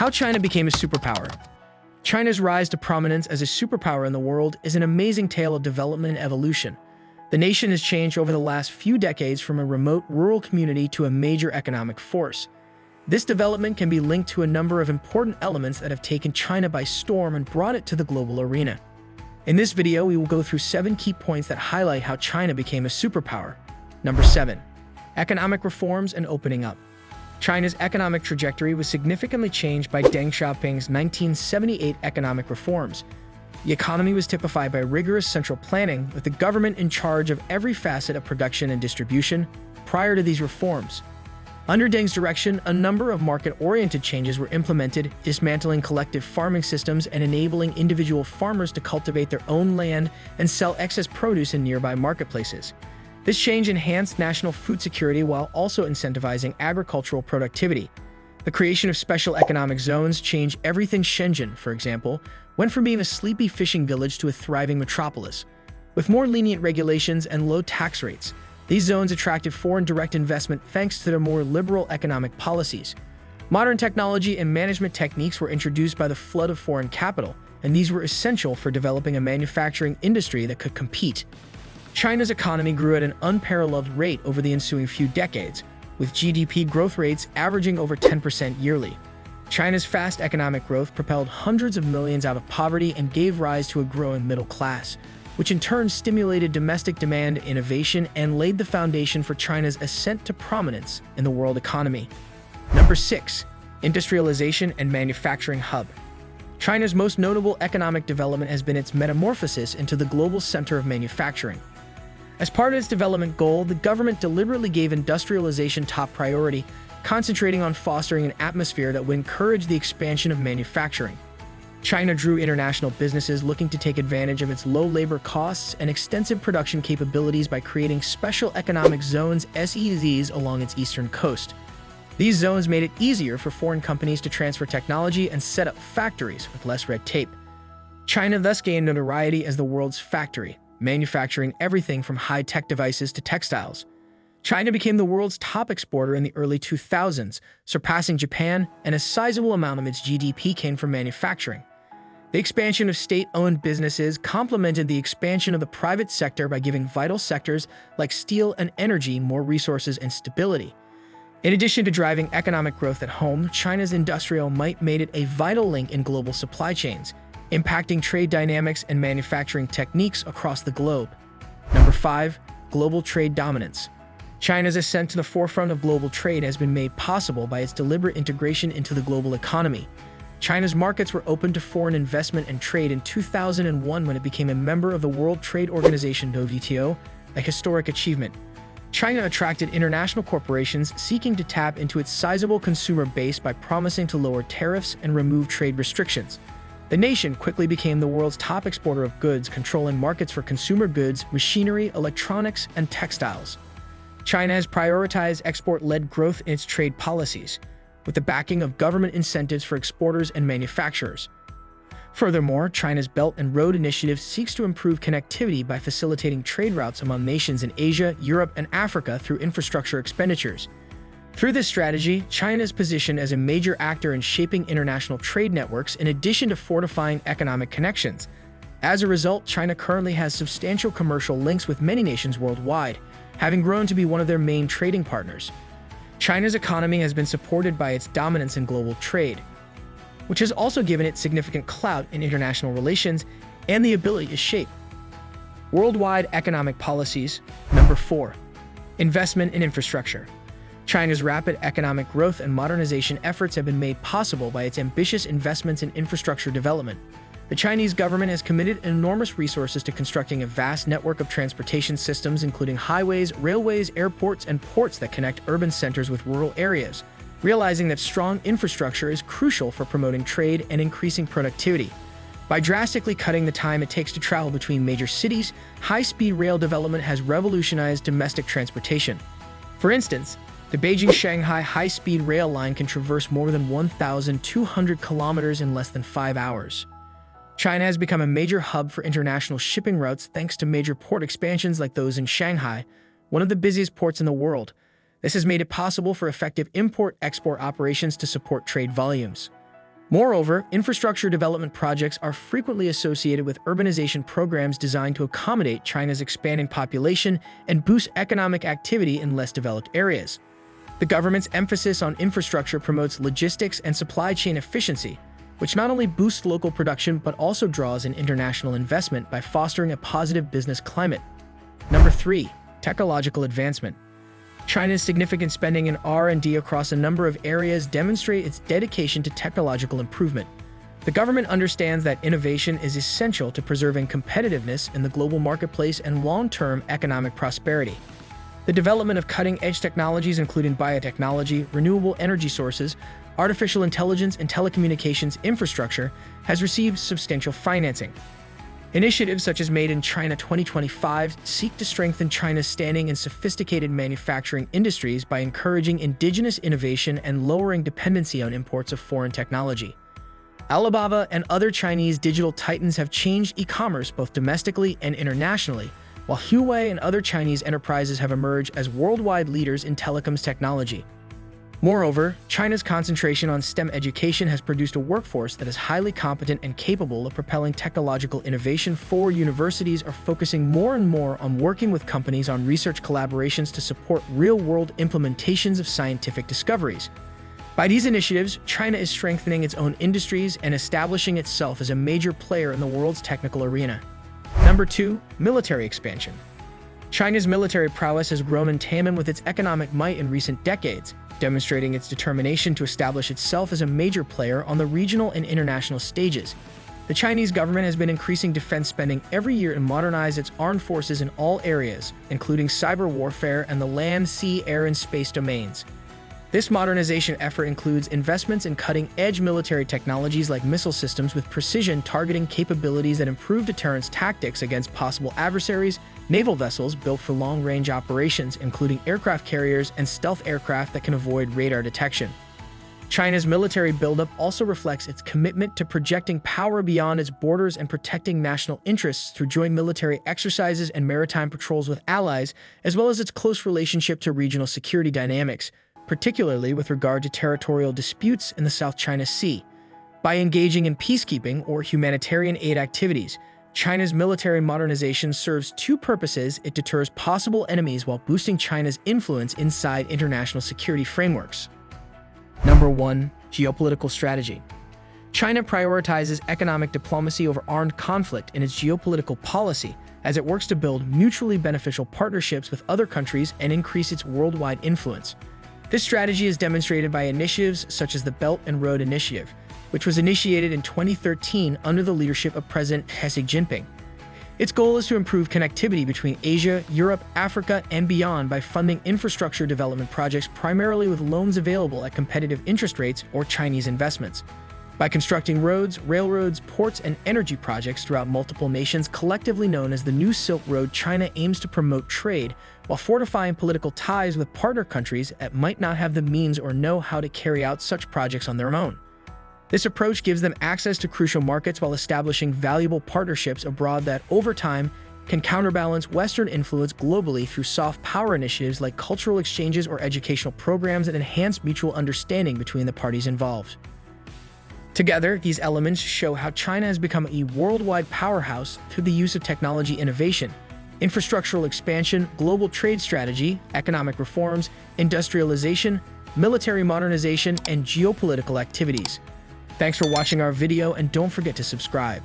How China became a superpower. China's rise to prominence as a superpower in the world is an amazing tale of development and evolution. The nation has changed over the last few decades from a remote rural community to a major economic force. This development can be linked to a number of important elements that have taken China by storm and brought it to the global arena. In this video, we will go through 7 key points that highlight how China became a superpower. Number 7. Economic reforms and opening up. China's economic trajectory was significantly changed by Deng Xiaoping's 1978 economic reforms. The economy was typified by rigorous central planning, with the government in charge of every facet of production and distribution. Prior to these reforms, under Deng's direction, a number of market-oriented changes were implemented, dismantling collective farming systems and enabling individual farmers to cultivate their own land and sell excess produce in nearby marketplaces. This change enhanced national food security while also incentivizing agricultural productivity. The creation of special economic zones changed everything. Shenzhen, for example, went from being a sleepy fishing village to a thriving metropolis. With more lenient regulations and low tax rates, these zones attracted foreign direct investment thanks to their more liberal economic policies. Modern technology and management techniques were introduced by the flood of foreign capital, and these were essential for developing a manufacturing industry that could compete. China's economy grew at an unparalleled rate over the ensuing few decades, with GDP growth rates averaging over 10% yearly. China's fast economic growth propelled hundreds of millions out of poverty and gave rise to a growing middle class, which in turn stimulated domestic demand, innovation, and laid the foundation for China's ascent to prominence in the world economy. Number 6. Industrialization and Manufacturing Hub. China's most notable economic development has been its metamorphosis into the global center of manufacturing. As part of its development goal, the government deliberately gave industrialization top priority, concentrating on fostering an atmosphere that would encourage the expansion of manufacturing. China drew international businesses looking to take advantage of its low labor costs and extensive production capabilities by creating special economic zones (SEZs) along its eastern coast. These zones made it easier for foreign companies to transfer technology and set up factories with less red tape. China thus gained notoriety as the world's factory, manufacturing everything from high-tech devices to textiles. China became the world's top exporter in the early 2000s, surpassing Japan, and a sizable amount of its GDP came from manufacturing. The expansion of state-owned businesses complemented the expansion of the private sector by giving vital sectors like steel and energy more resources and stability. In addition to driving economic growth at home, China's industrial might made it a vital link in global supply chains, impacting trade dynamics and manufacturing techniques across the globe. Number 5. Global trade dominance. China's ascent to the forefront of global trade has been made possible by its deliberate integration into the global economy. China's markets were open to foreign investment and trade in 2001 when it became a member of the World Trade Organization (WTO), a historic achievement. China attracted international corporations seeking to tap into its sizable consumer base by promising to lower tariffs and remove trade restrictions. The nation quickly became the world's top exporter of goods, controlling markets for consumer goods, machinery, electronics, and textiles. China has prioritized export-led growth in its trade policies, with the backing of government incentives for exporters and manufacturers. Furthermore, China's Belt and Road Initiative seeks to improve connectivity by facilitating trade routes among nations in Asia, Europe, and Africa through infrastructure expenditures. Through this strategy, China is positioned as a major actor in shaping international trade networks in addition to fortifying economic connections. As a result, China currently has substantial commercial links with many nations worldwide, having grown to be one of their main trading partners. China's economy has been supported by its dominance in global trade, which has also given it significant clout in international relations and the ability to shape worldwide economic policies. Number 4. Investment in infrastructure. China's rapid economic growth and modernization efforts have been made possible by its ambitious investments in infrastructure development. The Chinese government has committed enormous resources to constructing a vast network of transportation systems, including highways, railways, airports, and ports that connect urban centers with rural areas, realizing that strong infrastructure is crucial for promoting trade and increasing productivity. By drastically cutting the time it takes to travel between major cities, high-speed rail development has revolutionized domestic transportation. For instance, the Beijing-Shanghai high-speed rail line can traverse more than 1,200 kilometers in less than 5 hours. China has become a major hub for international shipping routes thanks to major port expansions like those in Shanghai, one of the busiest ports in the world. This has made it possible for effective import-export operations to support trade volumes. Moreover, infrastructure development projects are frequently associated with urbanization programs designed to accommodate China's expanding population and boost economic activity in less developed areas. The government's emphasis on infrastructure promotes logistics and supply chain efficiency, which not only boosts local production but also draws in international investment by fostering a positive business climate. Number 3. Technological advancement. China's significant spending in R&D across a number of areas demonstrate its dedication to technological improvement. The government understands that innovation is essential to preserving competitiveness in the global marketplace and long-term economic prosperity. The development of cutting-edge technologies including biotechnology, renewable energy sources, artificial intelligence, and telecommunications infrastructure has received substantial financing. Initiatives such as Made in China 2025 seek to strengthen China's standing in sophisticated manufacturing industries by encouraging indigenous innovation and lowering dependency on imports of foreign technology. Alibaba and other Chinese digital titans have changed e-commerce both domestically and internationally, while Huawei and other Chinese enterprises have emerged as worldwide leaders in telecoms technology. Moreover, China's concentration on STEM education has produced a workforce that is highly competent and capable of propelling technological innovation forward. Universities are focusing more and more on working with companies on research collaborations to support real-world implementations of scientific discoveries. By these initiatives, China is strengthening its own industries and establishing itself as a major player in the world's technical arena. Number 2. Military expansion. China's military prowess has grown in tandem with its economic might in recent decades, demonstrating its determination to establish itself as a major player on the regional and international stages. The Chinese government has been increasing defense spending every year and modernized its armed forces in all areas, including cyber warfare and the land, sea, air, and space domains. This modernization effort includes investments in cutting-edge military technologies like missile systems with precision targeting capabilities that improve deterrence tactics against possible adversaries, naval vessels built for long-range operations, including aircraft carriers and stealth aircraft that can avoid radar detection. China's military buildup also reflects its commitment to projecting power beyond its borders and protecting national interests through joint military exercises and maritime patrols with allies, as well as its close relationship to regional security dynamics, particularly with regard to territorial disputes in the South China Sea. By engaging in peacekeeping or humanitarian aid activities, China's military modernization serves two purposes. It deters possible enemies while boosting China's influence inside international security frameworks. Number 1. Geopolitical strategy. China prioritizes economic diplomacy over armed conflict in its geopolitical policy as it works to build mutually beneficial partnerships with other countries and increase its worldwide influence. This strategy is demonstrated by initiatives such as the Belt and Road Initiative, which was initiated in 2013 under the leadership of President Xi Jinping. Its goal is to improve connectivity between Asia, Europe, Africa, and beyond by funding infrastructure development projects primarily with loans available at competitive interest rates or Chinese investments. By constructing roads, railroads, ports, and energy projects throughout multiple nations collectively known as the New Silk Road, China aims to promote trade while fortifying political ties with partner countries that might not have the means or know how to carry out such projects on their own. This approach gives them access to crucial markets while establishing valuable partnerships abroad that, over time, can counterbalance Western influence globally through soft power initiatives like cultural exchanges or educational programs that enhance mutual understanding between the parties involved. Together, these elements show how China has become a worldwide powerhouse through the use of technology innovation, infrastructural expansion, global trade strategy, economic reforms, industrialization, military modernization, and geopolitical activities. Thanks for watching our video, and don't forget to subscribe.